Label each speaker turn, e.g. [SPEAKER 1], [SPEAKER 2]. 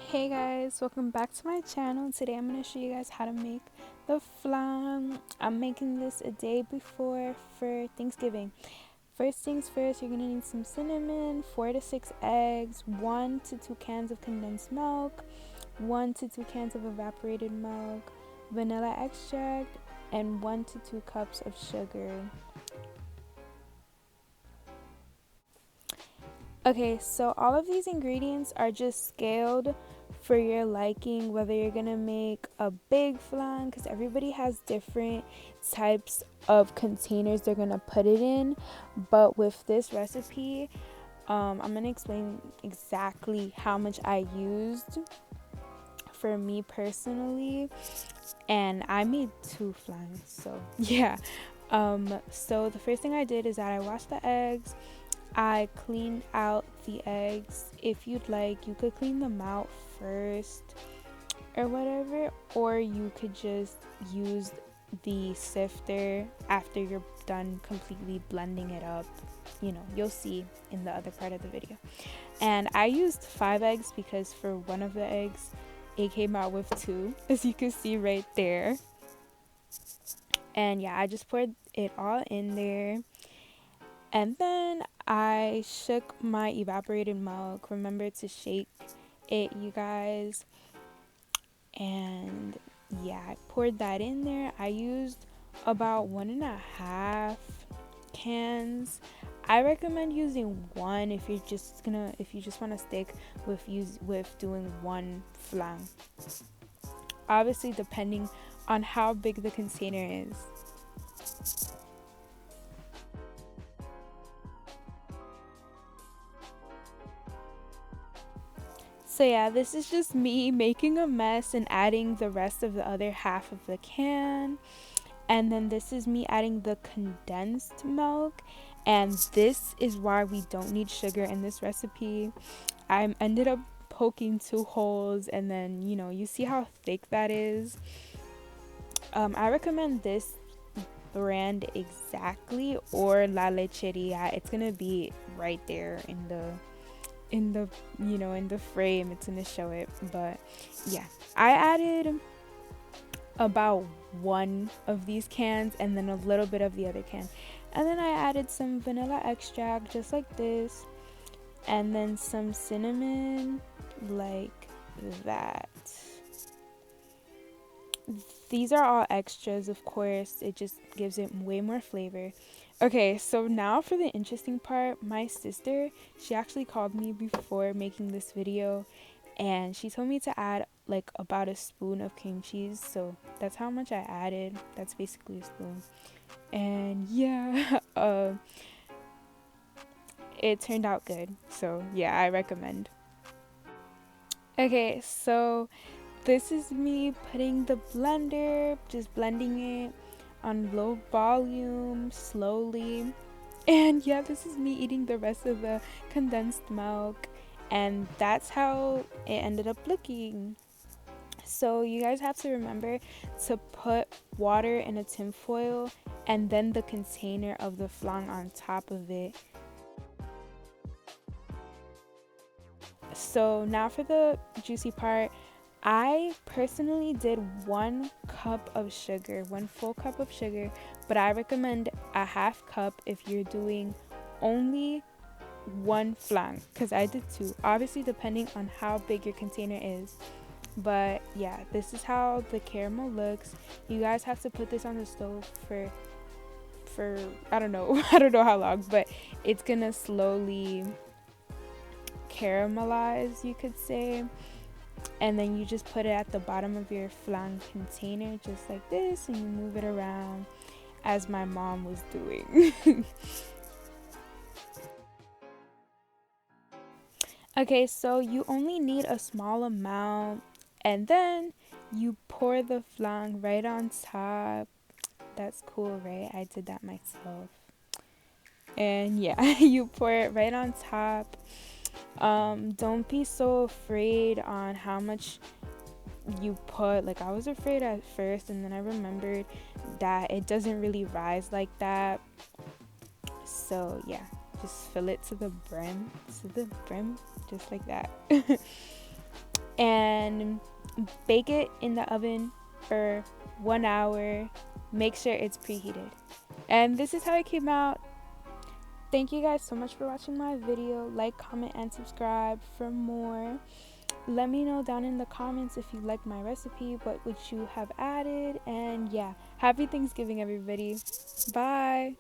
[SPEAKER 1] Hey guys, welcome back to my channel. Today I'm going to show you guys how to make the flan. I'm making this a day before for Thanksgiving. First things first, you're going to need some cinnamon, 4 to 6 eggs, 1 to 2 cans of condensed milk, 1 to 2 cans of evaporated milk, vanilla extract, and 1 to 2 cups of sugar. Okay, so all of these ingredients are just scaled for your liking, whether you're gonna make a big flan, because everybody has different types of containers they're gonna put it in. But with this recipe, I'm gonna explain exactly how much I used for me personally, and I made 2 flans, so yeah. So the first thing I did is that I washed the eggs. I cleaned out the eggs. If you'd like, you could clean them out first or whatever, or you could just use the sifter after you're done completely blending it up. You know, you'll see in the other part of the video. And I used 5 eggs because for one of the eggs, it came out with 2, as you can see right there. And yeah, I just poured it all in there. And then I shook my evaporated milk. Remember to shake it, you guys. And yeah, I poured that in there. I used about 1.5 cans. I recommend using 1 if you just want to stick with doing 1 flan. Obviously, depending on how big the container is. So yeah, this is just me making a mess and adding the rest of the other half of the can. And then this is me adding the condensed milk. And this is why we don't need sugar in this recipe. I ended up poking 2 holes, and then, you know, you see how thick that is. I recommend this brand exactly, or La Lecheria. It's gonna be right there in the in the frame. It's gonna show it. But yeah, I added about 1 of these cans and then a little bit of the other can, and then I added some vanilla extract just like this, and then some cinnamon like that. These are all extras, of course. It just gives it way more flavor. Okay, so now for the interesting part. My sister, she actually called me before making this video, and she told me to add like about a spoon of cream cheese. So that's how much I added. That's basically a spoon. And yeah, it turned out good. So yeah, I recommend. Okay, so this is me putting the blender, just blending it on low volume, slowly. And yeah, this is me eating the rest of the condensed milk. And that's how it ended up looking. So you guys have to remember to put water in a tin foil and then the container of the flan on top of it. So now for the juicy part. I personally did 1 cup of sugar, 1 full cup of sugar, but I recommend a half cup if you're doing only 1 flan, because I did 2, obviously depending on how big your container is. But yeah, this is how the caramel looks. You guys have to put this on the stove for I don't know I don't know how long, but it's gonna slowly caramelize, you could say. And then you just put it at the bottom of your flan container just like this, and you move it around as my mom was doing. Okay, so you only need a small amount, and then you pour the flan right on top. That's cool, right? I did that myself. And yeah, you pour it right on top. Don't be so afraid on how much you put. Like, I was afraid at first, and then I remembered that it doesn't really rise like that. So yeah, just fill it to the brim, just like that. and bake it in the oven for 1 hour. Make sure it's preheated. And this is how it came out. Thank you guys so much for watching my video. Like, comment, and subscribe for more. Let me know down in the comments if you like my recipe, what would you have added, and yeah, happy Thanksgiving everybody. Bye.